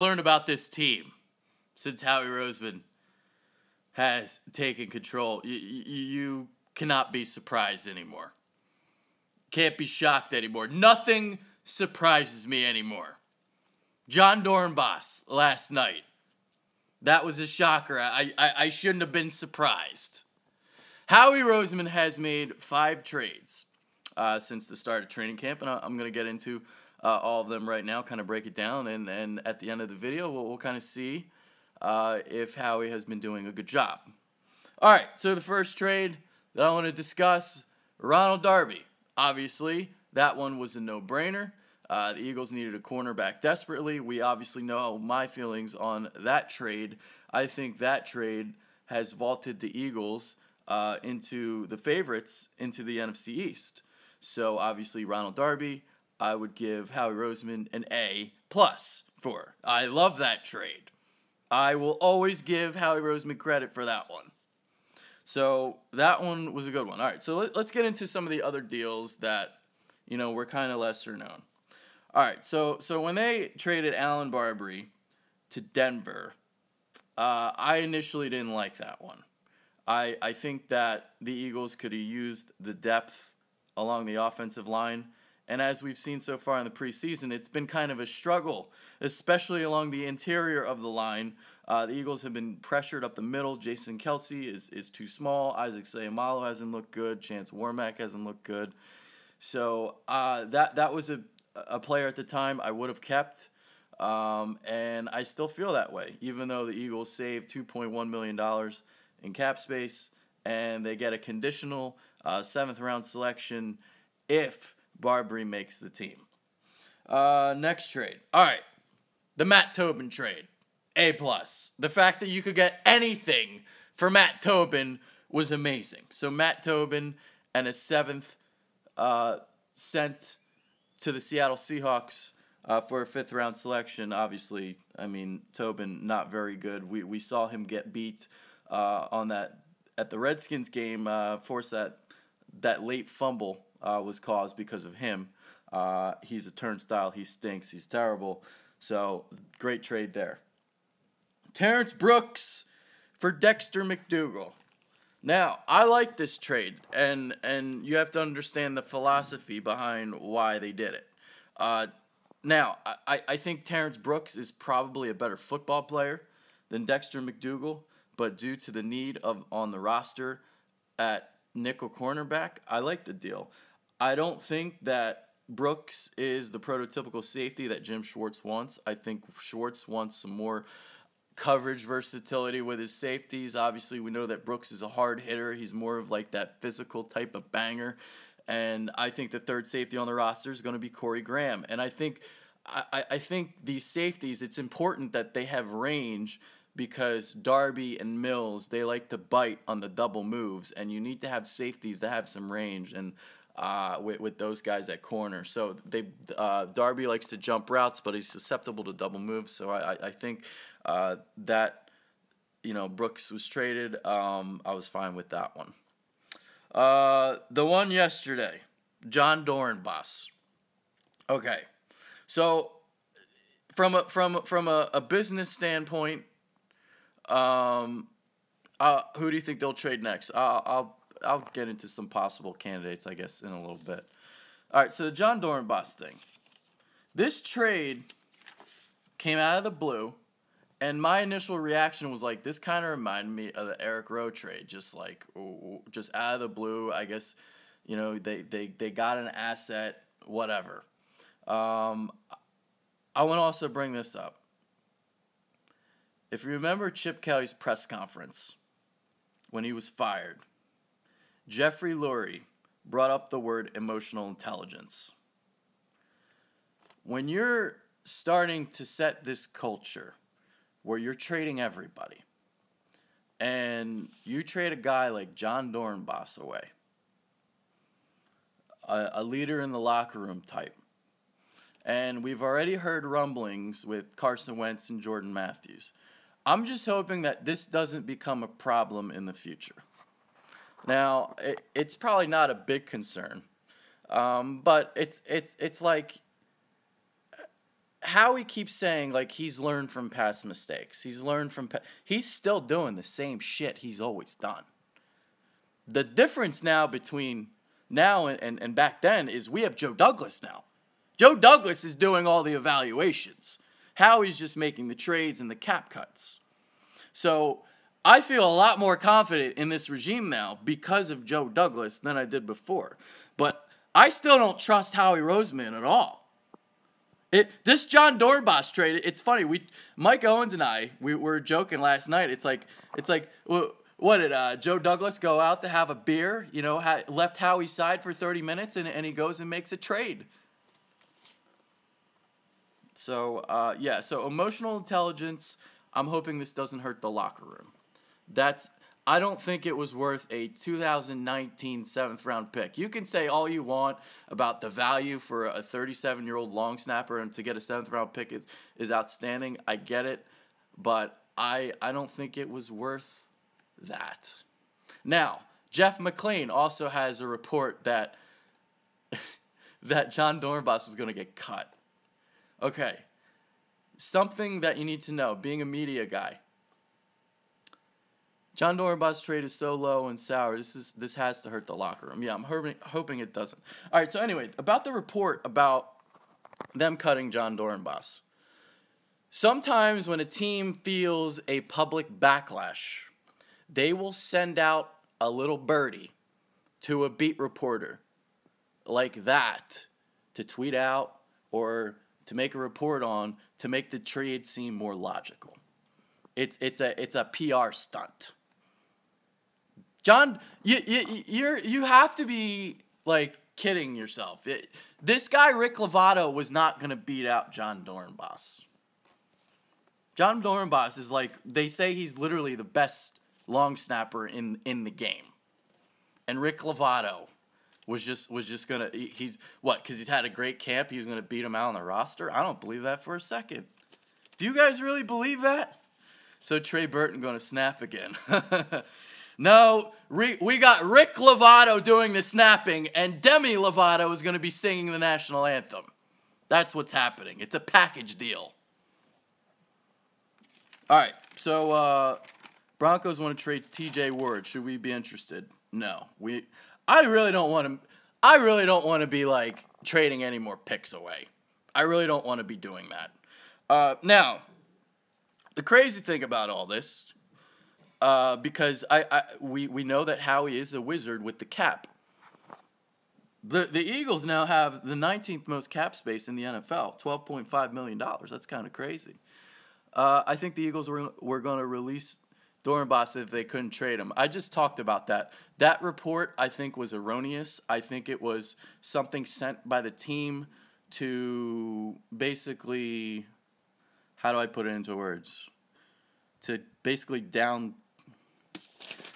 Learn about this team since Howie Roseman has taken control. You cannot be surprised anymore. Can't be shocked anymore. Nothing surprises me anymore. John Dornbos last night. That was a shocker. I shouldn't have been surprised. Howie Roseman has made 5 trades since the start of training camp, and I'm going to get into all of them right now, kind of break it down, and at the end of the video, we'll kind of see if Howie has been doing a good job. All right, so the first trade that I want to discuss, Ronald Darby. Obviously, that one was a no-brainer. The Eagles needed a cornerback desperately. We obviously know my feelings on that trade. I think that trade has vaulted the Eagles into the favorites into the NFC East. So, obviously, Ronald Darby, I would give Howie Roseman an A+ for. I love that trade. I will always give Howie Roseman credit for that one. So, that one was a good one. All right, so let's get into some of the other deals that, were kind of lesser known. All right, so when they traded Allen Barbre to Denver, I initially didn't like that one. I think that the Eagles could have used the depth along the offensive line, and as we've seen so far in the preseason, it's been kind of a struggle, especially along the interior of the line. The Eagles have been pressured up the middle. Jason Kelce is too small. Isaac Seumalo hasn't looked good. Chance Warmack hasn't looked good. So that was a player at the time I would have kept, and I still feel that way, even though the Eagles saved $2.1 million in cap space, and they get a conditional 7th-round selection if Barbre makes the team. Next trade. All right, the Matt Tobin trade. A+. The fact that you could get anything for Matt Tobin was amazing. So Matt Tobin and a 7th sent to the Seattle Seahawks for a 5th-round selection. Obviously, Tobin not very good. We saw him get beat on that at the Redskins game. Forced that late fumble was caused because of him. He's a turnstile. He stinks. He's terrible. So great trade there. Terrence Brooks for Dexter McDougal. Now, I like this trade, and you have to understand the philosophy behind why they did it. Now, I think Terrence Brooks is probably a better football player than Dexter McDougal, but due to the need on the roster at nickel cornerback, I like the deal. I don't think that Brooks is the prototypical safety that Jim Schwartz wants. I think Schwartz wants some more coverage versatility with his safeties. Obviously, we know that Brooks is a hard hitter. He's more of like that physical type of banger. And I think the third safety on the roster is going to be Corey Graham. And I think these safeties, it's important that they have range because Darby and Mills, they like to bite on the double moves. And you need to have safeties that have some range and with those guys at corner. So Darby likes to jump routes, but he's susceptible to double moves. So I think that Brooks was traded. I was fine with that one. The one yesterday, John Dornbos. Okay, so from a business standpoint, who do you think they'll trade next? I'll get into some possible candidates, I guess, in a little bit. All right, so the John Dornbos thing. This trade came out of the blue. And my initial reaction was like, this kind of reminded me of the Eric Rowe trade, just out of the blue. I guess, they got an asset, whatever. I want to also bring this up. If you remember Chip Kelly's press conference when he was fired, Jeffrey Lurie brought up the word emotional intelligence. When you're starting to set this culture where you're trading everybody, and you trade a guy like John Dornbos away, a leader in the locker room type, and we've already heard rumblings with Carson Wentz and Jordan Matthews. I'm just hoping that this doesn't become a problem in the future. Now, it's probably not a big concern, but it's like Howie keeps saying, like, he's learned from past mistakes. He's still doing the same shit he's always done. The difference now between now and back then is we have Joe Douglas now. Joe Douglas is doing all the evaluations. Howie's just making the trades and the cap cuts. So I feel a lot more confident in this regime now because of Joe Douglas than I did before. But I still don't trust Howie Roseman at all. This John Dornbos trade, it's funny. Mike Owens and I, we were joking last night. It's like, what did Joe Douglas go out to have a beer? You know, left Howie's side for 30 minutes, and he goes and makes a trade. So yeah. So emotional intelligence. I'm hoping this doesn't hurt the locker room. I don't think it was worth a 2019 7th-round pick. You can say all you want about the value for a 37-year-old long snapper, and to get a 7th-round pick is outstanding. I get it, but I don't think it was worth that. Now, Jeff McLean also has a report that that John Dornbos was going to get cut. Okay, something that you need to know, being a media guy. John Dornbos' trade is so low and sour. This has to hurt the locker room. Yeah, I'm hoping it doesn't. All right, so anyway, about the report about them cutting John Dornbos. Sometimes when a team feels a public backlash, they will send out a little birdie to a beat reporter like that to tweet out or to make a report on to make the trade seem more logical. It's a PR stunt. John, you have to be like kidding yourself. This guy Rick Lovato was not going to beat out John Dornbos. John Dornbos is like, they say he's literally the best long snapper in the game. And Rick Lovato was just going to, because he's had a great camp, he was going to beat him out on the roster? I don't believe that for a second. Do you guys really believe that? So Trey Burton going to snap again. No, we got Rick Lovato doing the snapping, and Demi Lovato is going to be singing the national anthem. That's what's happening. It's a package deal. All right, so Broncos want to trade T.J. Ward. Should we be interested? No, I really don't want to be like trading any more picks away. I really don't want to be doing that. Now, the crazy thing about all this. Because we know that Howie is a wizard with the cap. The Eagles now have the 19th most cap space in the NFL, $12.5 million. That's kind of crazy. I think the Eagles were going to release Dornbos if they couldn't trade him. I just talked about that. That report, I think, was erroneous. I think it was something sent by the team to basically, how do I put it into words? To basically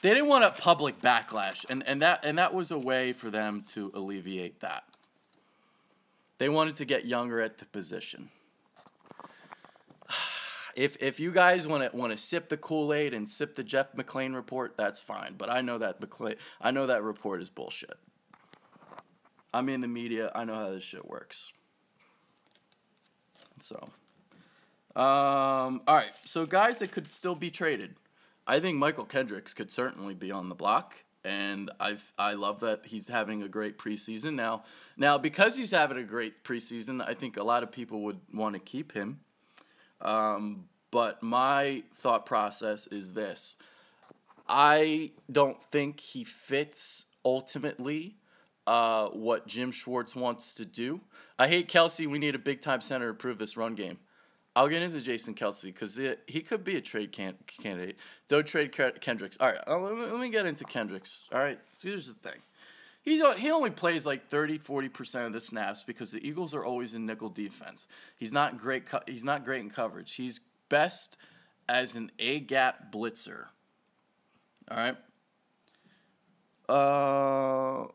they didn't want a public backlash, and that was a way for them to alleviate that. They wanted to get younger at the position. If you guys want to sip the Kool-Aid and sip the Jeff McLean report, that's fine. But I know that report is bullshit. I'm in the media. I know how this shit works. So, all right. So guys that could still be traded. I think Michael Kendricks could certainly be on the block, and I love that he's having a great preseason. Now because he's having a great preseason, I think a lot of people would want to keep him. But my thought process is this. I don't think he fits ultimately what Jim Schwartz wants to do. I hate Kelsey. We need a big-time center to improve this run game. I'll get into Jason Kelsey because he could be a trade candidate. Don't trade Kendricks. All right, let me get into Kendricks. All right, so here's the thing. He only plays like 30-40% of the snaps because the Eagles are always in nickel defense. He's not great in coverage. He's best as an A-gap blitzer. All right. Oh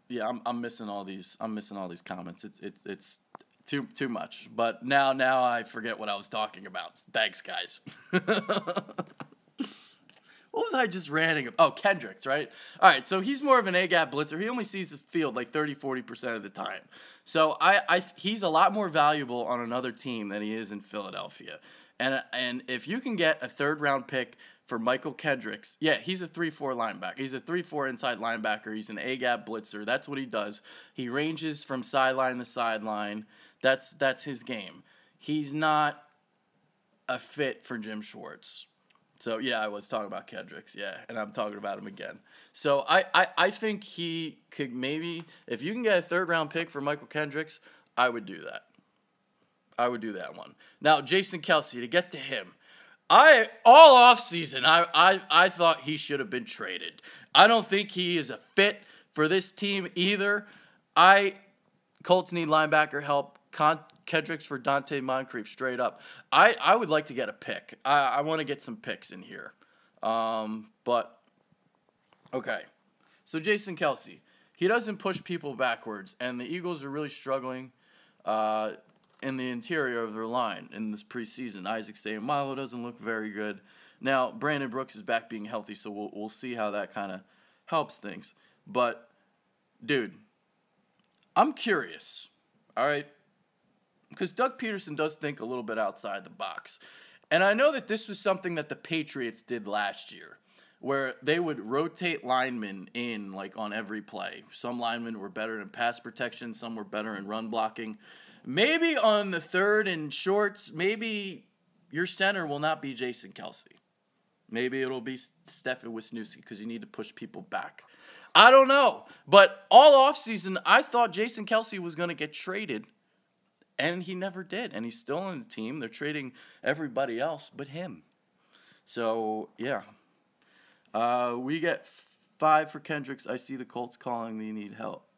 yeah, I'm missing all these. I'm missing all these comments. It's too much. But now I forget what I was talking about. Thanks, guys. What was I just ranting about? Oh, Kendricks, right? All right, so he's more of an A-gap blitzer. He only sees his field like 30-40% of the time. So he's a lot more valuable on another team than he is in Philadelphia. And if you can get a third-round pick for Michael Kendricks, yeah, he's a 3-4 linebacker. He's a 3-4 inside linebacker. He's an A-gap blitzer. That's what he does. He ranges from sideline to sideline. That's his game. He's not a fit for Jim Schwartz. So, yeah, I was talking about Kendricks, yeah, and I'm talking about him again. So, I think he could maybe, if you can get a third-round pick for Michael Kendricks, I would do that. I would do that one. Now, Jason Kelce, to get to him, all offseason, I thought he should have been traded. I don't think he is a fit for this team either. Colts need linebacker help. Kendricks for Dante Moncrief, straight up. I would like to get a pick. I want to get some picks in here. But, okay. So, Jason Kelce, he doesn't push people backwards, and the Eagles are really struggling in the interior of their line in this preseason. Isaac Seumalo doesn't look very good. Now, Brandon Brooks is back being healthy, so we'll see how that kind of helps things. But, dude, I'm curious, all right? Because Doug Peterson does think a little bit outside the box. And I know that this was something that the Patriots did last year, where they would rotate linemen in, like, on every play. Some linemen were better in pass protection. Some were better in run blocking. Maybe on the third and shorts, maybe your center will not be Jason Kelce. Maybe it'll be Stefan Wisniewski because you need to push people back. I don't know. But all offseason, I thought Jason Kelce was going to get traded. And he never did. And he's still on the team. They're trading everybody else but him. So, yeah. We get 5 for Kendricks. I see the Colts calling. They need help.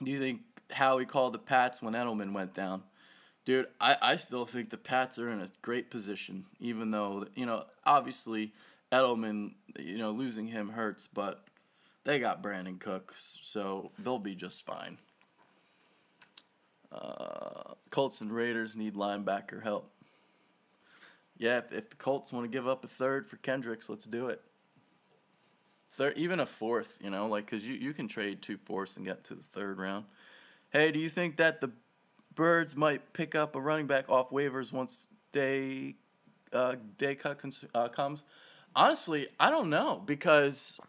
Do you think Howie called the Pats when Edelman went down? Dude, I still think the Pats are in a great position. Even though, obviously Edelman, losing him hurts. But they got Brandon Cooks. So they'll be just fine. Colts and Raiders need linebacker help. Yeah, if the Colts want to give up a third for Kendricks, let's do it. Third, even a fourth, because you can trade 2 fourths and get to the third round. Hey, do you think that the Birds might pick up a running back off waivers once day cut comes? Honestly, I don't know, because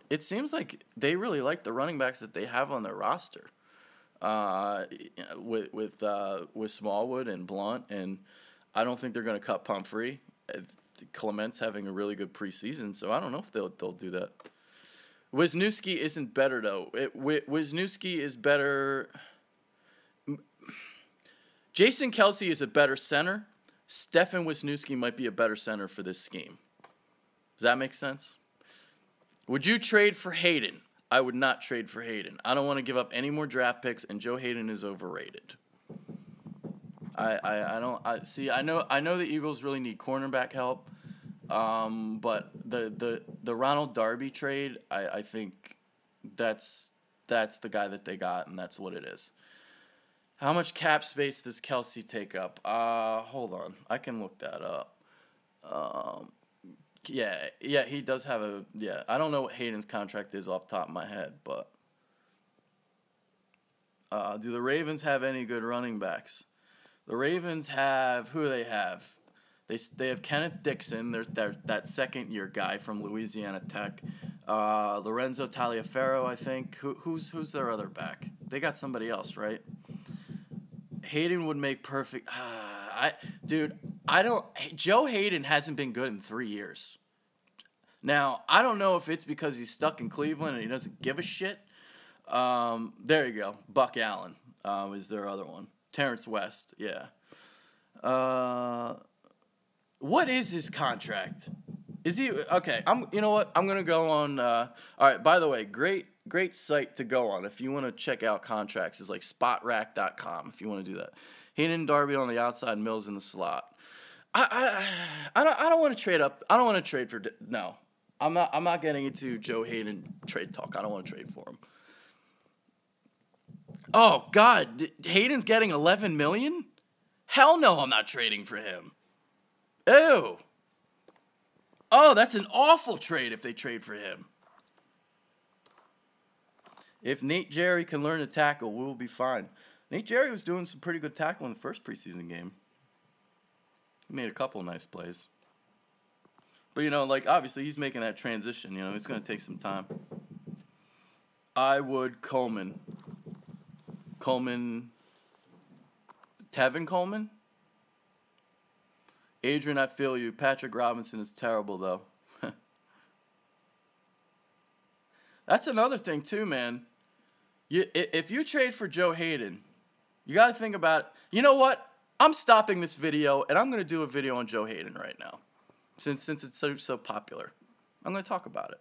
it seems like they really like the running backs that they have on their roster. With Smallwood and Blunt, and I don't think they're going to cut Pumphrey. Clement's having a really good preseason, so I don't know if they'll do that. Wisniewski isn't better, though. Wisniewski is better. Jason Kelce is a better center. Stefan Wisniewski might be a better center for this scheme. Does that make sense? Would you trade for Hayden? I would not trade for Hayden. I don't want to give up any more draft picks, and Joe Hayden is overrated. I know the Eagles really need cornerback help, but the Ronald Darby trade, I think that's the guy that they got, and that's what it is. How much cap space does Kelce take up? Hold on, I can look that up. Yeah, he does have a, I don't know what Hayden's contract is off the top of my head, but do the Ravens have any good running backs? The Ravens have, who do they have? They have Kenneth Dixon, they're that second-year guy from Louisiana Tech. Lorenzo Taliaferro, I think. Who's their other back? They got somebody else, right? Hayden would make perfect. Joe Hayden hasn't been good in 3 years. Now, I don't know if it's because he's stuck in Cleveland and he doesn't give a shit. There you go. Buck Allen is their other one. Terrence West, yeah. What is his contract? Is he okay? You know what? I'm gonna go on. All right. By the way, great site to go on if you want to check out contracts. Is like spotrack.com if you want to do that. Hayden Darby on the outside, Mills in the slot. I don't want to trade up. I don't want to trade for no. I'm not getting into Joe Hayden trade talk. I don't want to trade for him. Oh God, Hayden's getting $11 million? Hell no, I'm not trading for him. Ew. Oh, that's an awful trade if they trade for him. If Nate Jerry can learn to tackle, we will be fine. Nate Jerry was doing some pretty good tackle in the first preseason game. He made a couple of nice plays. But, you know, like, obviously he's making that transition. You know, it's going to take some time. I would Coleman. Tevin Coleman? Adrian, I feel you. Patrick Robinson is terrible, though. That's another thing, too, man. If you trade for Joe Hayden, you got to think about, you know what? I'm stopping this video, and I'm going to do a video on Joe Hayden right now. Since it's so popular. I'm going to talk about it.